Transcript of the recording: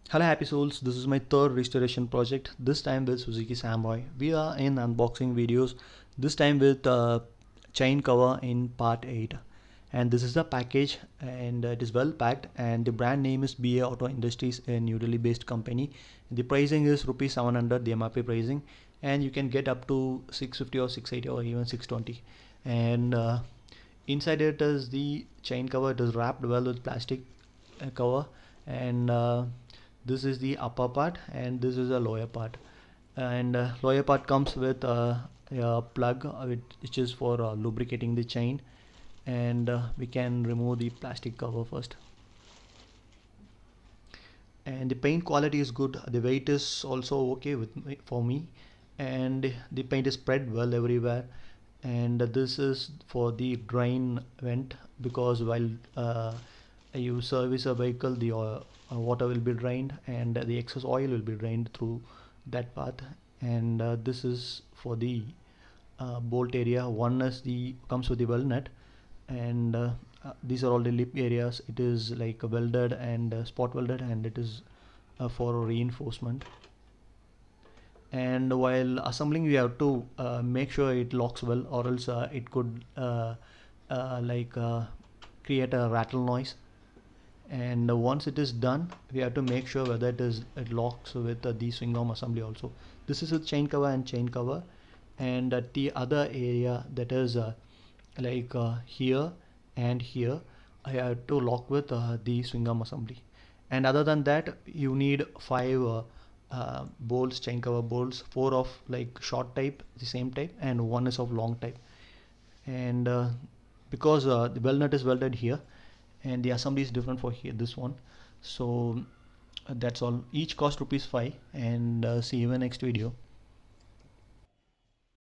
Hello happy souls, this is my third restoration project, this time with Suzuki Samurai. We are in unboxing videos, this time with chain cover in part 8. And this is the package, and it is well packed, and the brand name is BA Auto Industries, a New Delhi based company. The pricing is rupees 700, the MRP pricing, and you can get up to 650 or 680 or even 620. And inside it is the chain cover. It is wrapped well with plastic cover, and this is the upper part and this is the lower part. And lower part comes with a plug which is for lubricating the chain. And we can remove the plastic cover first. And the paint quality is good, the weight is also okay for me, and the paint is spread well everywhere. And this is for the drain vent, because while you service a vehicle, the water will be drained and the excess oil will be drained through that path. And this is for the bolt area. One is the comes with the weld nut, and these are all the lip areas. It is like welded and spot welded, and it is for reinforcement. And while assembling we have to make sure it locks well, or else it could like create a rattle noise. And once it is done, we have to make sure whether it locks with the swing arm assembly also. This is a chain cover and chain cover. And at the other area, that is here and here, I have to lock with the swing arm assembly. And other than that, you need 5 bolts, chain cover bolts, 4 of like short type, the same type, and 1 is of long type. And because the weld nut is welded here, and the assembly is different for here, this one. So that's all. Each cost rupees 5, and see you in the next video.